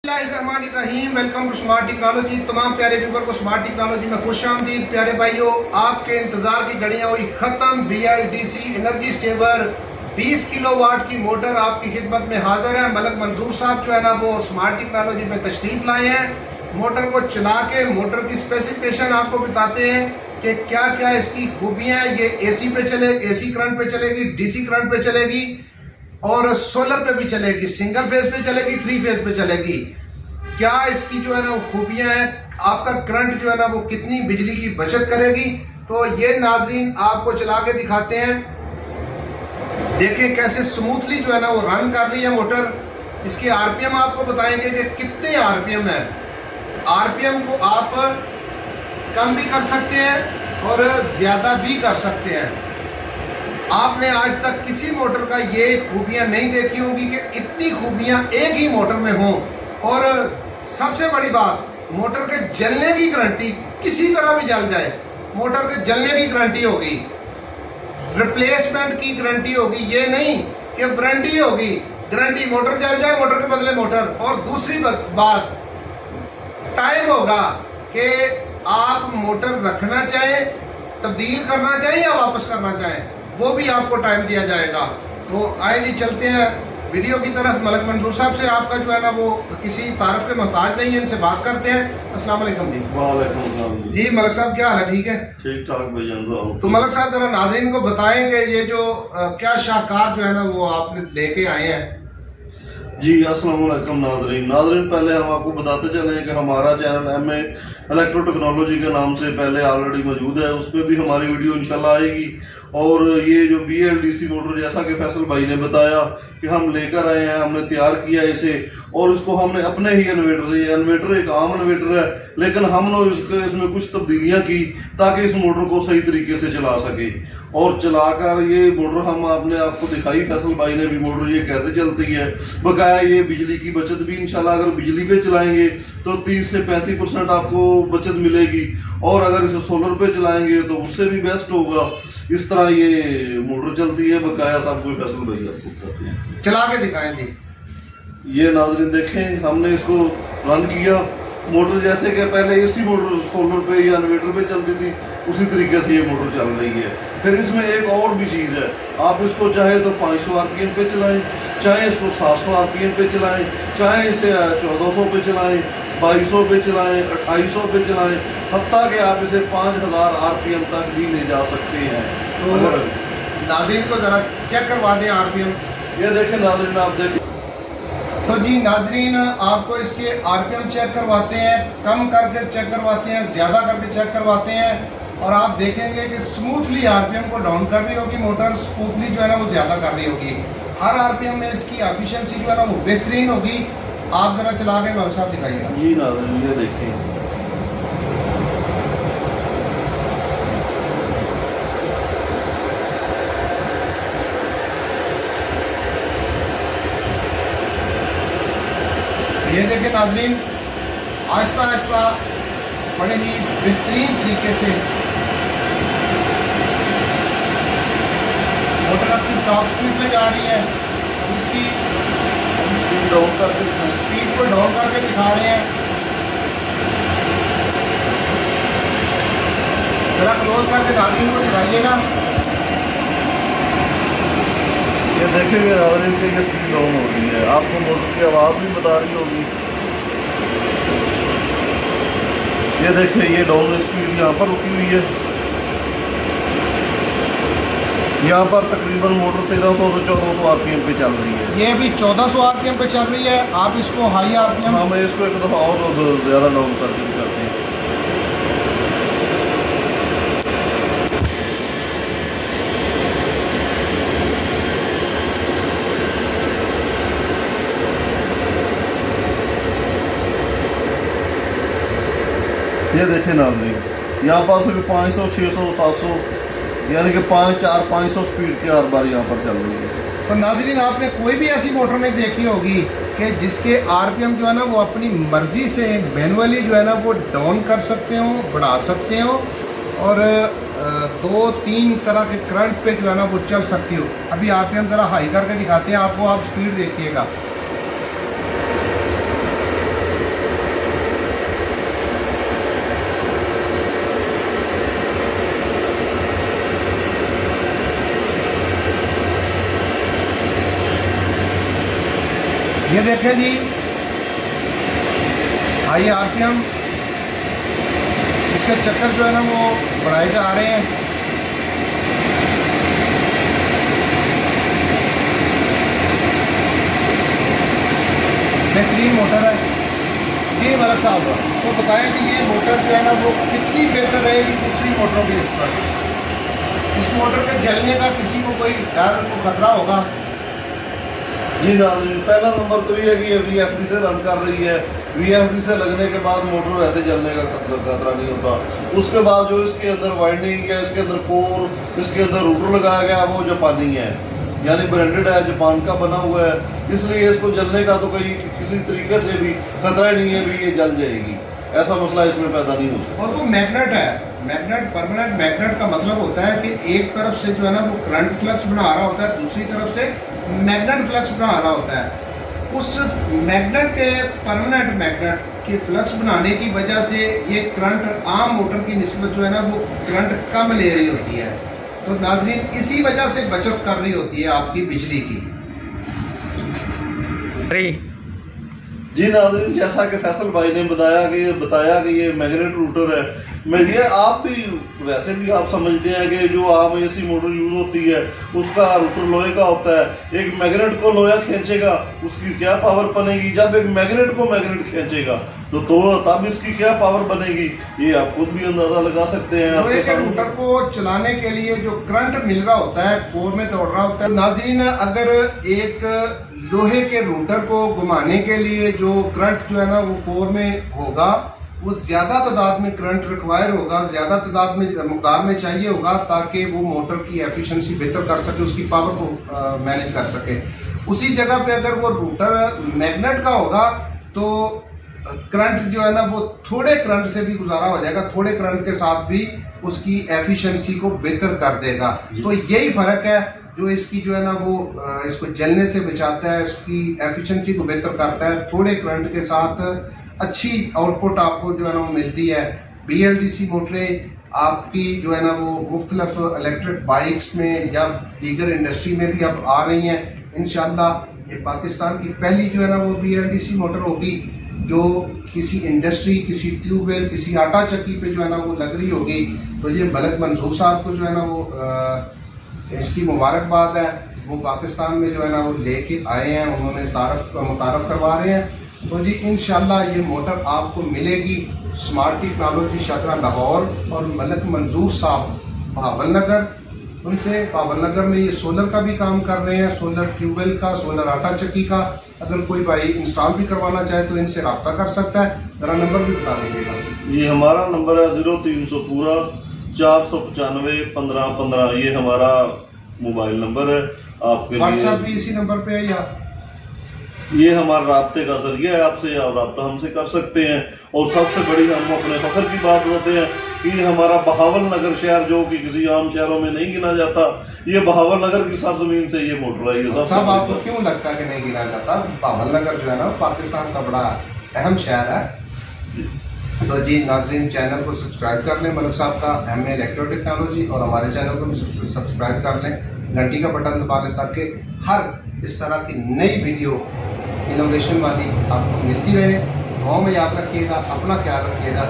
Rahim. Welcome to smart technology. तमाम प्यारे viewer को स्मार्ट टेक्नोलॉजी में खुश आमदीद। प्यारे भाइयों, आपके इंतजार की घड़ियां हुई खत्म। BLDC एनर्जी सेवर 20 किलोवाट की मोटर आपकी खिदमत में हाजिर है। मलक मंजूर साहब जो है ना वो स्मार्ट टेक्नोलॉजी में तशरीफ लाए हैं। मोटर को चला के मोटर की स्पेसिफिकेशन आपको बताते हैं कि क्या क्या इसकी खूबियां हैं। ये AC पे AC करंट पे चलेगी, DC करंट पे चलेगी और सोलर पे भी चलेगी, सिंगल फेज पे चलेगी, 3 फेज पे चलेगी। क्या इसकी जो है ना वो खूबियां हैं, आपका करंट जो है ना वो कितनी बिजली की बचत करेगी। तो ये नाजरीन आपको चला के दिखाते हैं। देखें कैसे स्मूथली जो है ना वो रन कर रही है मोटर। इसके RPM आपको बताएंगे कि कितने RPM है। RPM को आप कम भी कर सकते हैं और ज्यादा भी कर सकते हैं। आपने आज तक किसी मोटर का ये खूबियां नहीं देखी होंगी कि इतनी खूबियां एक ही मोटर में हों। और सबसे बड़ी बात, मोटर के जलने की गारंटी, किसी तरह भी जल जाए मोटर के जलने की गारंटी होगी, रिप्लेसमेंट की गारंटी होगी। ये नहीं कि वारंटी होगी, गारंटी मोटर जल जाए मोटर के बदले मोटर। और दूसरी बात, टाइम होगा कि आप मोटर रखना चाहें, तब्दील करना चाहें या वापस करना चाहें, वो भी आपको टाइम दिया जाएगा। तो आए जी चलते हैं वीडियो की तरफ। मलक मंजूर साहब से आपका जो है ना वो किसी तारफ के मोहताज नहीं है, इनसे बात करते हैं। अस्सलाम वालेकुम जी। वालेकुम सलाम जी मलक साहब, क्या हाल है? ठीक है, ठीक ठाक भाईजान। तो मलक साहब जरा नाज़रीन को बताएं कि ये जो क्या शाहकार जो है ना वो आपने लेके आए हैं। जी अस्सलाम वालेकुम नाजरीन, पहले हम आपको बताते चले कि हमारा चैनल MA इलेक्ट्रो टेक्नोलॉजी के नाम से पहले ऑलरेडी मौजूद है। उस पर भी हमारी वीडियो इंशाल्लाह आएगी। और ये जो BLDC मोटर, जैसा कि फैसल भाई ने बताया कि हम लेकर आए हैं, हमने तैयार किया इसे और इसको हमने अपने ही इन्वर्टर से, ये इन्वर्टर एक आम इन्वर्टर है लेकिन हमने इसमें कुछ तब्दीलियां की ताकि इस मोटर को सही तरीके से चला सके। और चलाकर ये मोटर हम आपको दिखाई, फैसल भाई ने भी मोटर ये कैसे चलती है। बकाया ये बिजली की बचत भी इंशाल्लाह अगर बिजली पे चलाएंगे तो 30 से 35% आपको बचत मिलेगी और अगर इसे सोलर पे चलाएंगे तो उससे भी बेस्ट होगा। इस तरह ये मोटर चलती है। बकाया सब कुछ फैसल भाई आपको बताते हैं, चला के दिखाएं जी। ये नाज़रीन देखें, हमने इसको रन किया। मोटर जैसे कि पहले AC मोटर सोलर पे या इन्वर्टर पे चलती थी, उसी तरीके से ये मोटर चल रही है। फिर इसमें एक और भी चीज़ है, आप इसको चाहे तो 500 RPM पे चलाएं, चाहे इसको 700 RPM पे चलाएं, चाहे इसे 1400 पे चलाएं, 2200 पे चलाएं, 2800 पे चलाएं, हत्ता कि आप इसे 5000 RPM तक भी ले जा सकते हैं। तो नाज़रीन को जरा चेक करवा दें RPM। ये देखें नाज़रीन, आप देखें। तो जी नाजरीन, आपको इसके RPM चेक करवाते हैं, कम करके चेक करवाते हैं, ज़्यादा करके चेक करवाते हैं और आप देखेंगे कि स्मूथली RPM को डाउन कर रही होगी मोटर, स्मूथली जो है ना वो ज़्यादा कर रही होगी। हर RPM में इसकी एफिशिएंसी जो है ना वो बेहतरीन होगी। आप ज़रा चला के मौलवी साहब दिखाइएगा। जी नाज़रीन, ये देखें, ये देखें नाजरीन, आहिस्ता आहिस्ता बड़े ही बेहतरीन तरीके से मोटर अपनी टॉप स्पीड पे जा रही है। उसकी स्पीड डाउन करके स्पीड को डाउन करके दिखा रहे हैं। जरा क्लोज करके नाज़रीन को दिखाइएगा। ये देखेंगे नाज़रीन कि ये स्पीड डाउन हो रही है, आपको मोटर की आवाज़ भी बता रही होगी। ये देखें, ये डाउन स्पीड यहाँ पर रुकी हुई है। यहाँ पर तकरीबन मोटर 1300 से 1400 RPM पे चल रही है। ये भी 1400 RPM पे चल रही है। आप इसको हाई RPM, हम इसको एक दफ़ा और ज़्यादा डाउन करके दिखाते हैं। ये देखें नाज़रीन, यहाँ पर सिर्फ 500, 600, 700 यानी कि 500 स्पीड की हर बार यहाँ पर चल रही है। तो नाज़रीन आपने कोई भी ऐसी मोटर नहीं देखी होगी कि जिसके RPM जो है ना वो अपनी मर्जी से मैनुअली जो है ना वो डाउन कर सकते हो, बढ़ा सकते हो और 2-3 तरह के करंट पे जो है ना वो चल सकती हो। अभी RPM ज़रा हाई करके दिखाते हैं आपको, आप स्पीड देखिएगा। ये देखें जी, हाई आरपीएम, इसके चक्कर जो है ना वो बढ़ाए जा रहे हैं। बेहतरीन मोटर है जी मलक साहब। तो बताएं कि ये मोटर जो है ना वो कितनी बेहतर रहेगी दूसरी मोटरों की इस पर। इस मोटर के जलने का किसी को कोई डर को खतरा होगा? जी नाज़रीन, पहला नंबर तो ये है कि ये VFD से रन कर रही है। VFD से लगने के बाद मोटर वैसे जलने का खतरा नहीं होता। उसके बाद जो इसके अंदर वाइंडिंग है, इसके अंदर कोर, इसके अंदर रूटर लगाया गया वो जापानी है, यानी ब्रांडेड है, जापान का बना हुआ है, इसलिए इसको जलने का तो कोई किसी तरीके से भी खतरा नहीं है भी ये जल जाएगी, ऐसा मसला इसमें पैदा नहीं हो सकता। और वो मैग्नेट है, मैग्नेट, परमानेंट मैग्नेट का मतलब होता है कि एक तरफ से जो है ना वो करंट फ्लक्स बना रहा होता है, दूसरी तरफ से मैग्नेट फ्लक्स बना रहा होता है। उस मैग्नेट के, परमानेंट मैग्नेट के फ्लक्स बनाने की वजह से ये करंट आम मोटर की निस्बत जो है ना वो करंट कम ले रही होती है। तो नाज़रीन इसी वजह से बचत कर रही होती है आपकी बिजली की। जी नाज़रीन, जैसा कि फैसल भाई ने बताया कि ये मैग्नेट रूटर है, मैं ये आप भी वैसे भी आप समझते हैं कि जो आम AC मोटर यूज होती है उसका रूटर लोहे का होता है। एक मैग्नेट को लोहा खींचेगा उसकी क्या पावर बनेगी, जब एक मैग्नेट को मैग्नेट खींचेगा तो तब इसकी क्या पावर बनेगी, ये आप खुद भी अंदाजा लगा सकते हैं। लोहे के रूटर को चलाने के लिए जो करंट मिल रहा होता है, कोर में दौड़ रहा होता है। नाज़रीन, अगर एक लोहे के रूटर को घुमाने के लिए जो करंट जो है ना वो कोर में होगा, वो ज्यादा तादाद में करंट रिक्वायर होगा, ज्यादा तादाद में मकदार में चाहिए होगा ताकि वो मोटर की एफिशिएंसी बेहतर कर सके, उसकी पावर को मैनेज कर सके। उसी जगह पे अगर वो रूटर मैग्नेट का होगा तो करंट जो है ना वो थोड़े करंट से भी गुजारा हो जाएगा, थोड़े करंट के साथ भी उसकी एफिशिएंसी को बेहतर कर देगा। तो यही फर्क है जो इसकी जो है ना वो इसको जलने से बचाता है, इसकी एफिशिएंसी को बेहतर करता है। थोड़े करंट के साथ अच्छी आउटपुट आपको जो है ना वो मिलती है। BLDC मोटरें आपकी जो है ना वो मुख्तलिफ इलेक्ट्रिक बाइक्स में या दीगर इंडस्ट्री में भी अब आ रही हैं। इंशाल्लाह ये पाकिस्तान की पहली जो है ना वो BLDC मोटर होगी जो किसी इंडस्ट्री, किसी ट्यूबवेल, किसी आटा चक्की पे जो है ना वो लग रही होगी। तो ये मलक मंसूर साहब को जो है ना वो इसकी मुबारकबाद है। वो पाकिस्तान में जो है ना वो लेके आए हैं, उन्होंने मुतारफ करवा रहे हैं। तो जी इंशाल्लाह ये मोटर आपको मिलेगी स्मार्ट टेक्नोलॉजी शादरा लाहौर और मलक मंसूर साहब भावल नगर। उनसे भावल नगर में ये सोलर का भी काम कर रहे हैं, सोलर ट्यूबवेल का, सोलर आटा चक्की का। अगर कोई भाई इंस्टॉल भी करवाना चाहे तो इनसे रब्ता कर सकता है। जरा नंबर भी बता दीजिएगा। ये हमारा नंबर है 0300 पूरा 495 15 15, ये हमारा मोबाइल नंबर है। आपके व्हाट्सएप भी इसी नंबर पे है या ये हमारा राब्ते का जरिया है, आपसे आप राब्ता हमसे कर सकते हैं। और सबसे बड़ी हम अपने फखर की बात बताते हैं कि हमारा बहावल नगर शहर, जो कि किसी आम शहरों में नहीं गिना जाता, ये बहावल नगर की सरजमीन से ये मोटर आई है। सब आपको क्यों लगता है कि नहीं गिना जाता? बहावल नगर जो है ना पाकिस्तान का बड़ा अहम शहर है। तो जी नाज़रीन, चैनल को सब्सक्राइब कर लें मलक साहब का MA इलेक्ट्रो टेक्नोलॉजी, और हमारे चैनल को भी सब्सक्राइब कर लें, घंटी का बटन दबा लें ताकि हर इस तरह की नई वीडियो इनोवेशन वाली आपको मिलती रहे। गाँव में याद रखिएगा, अपना ख्याल रखिएगा।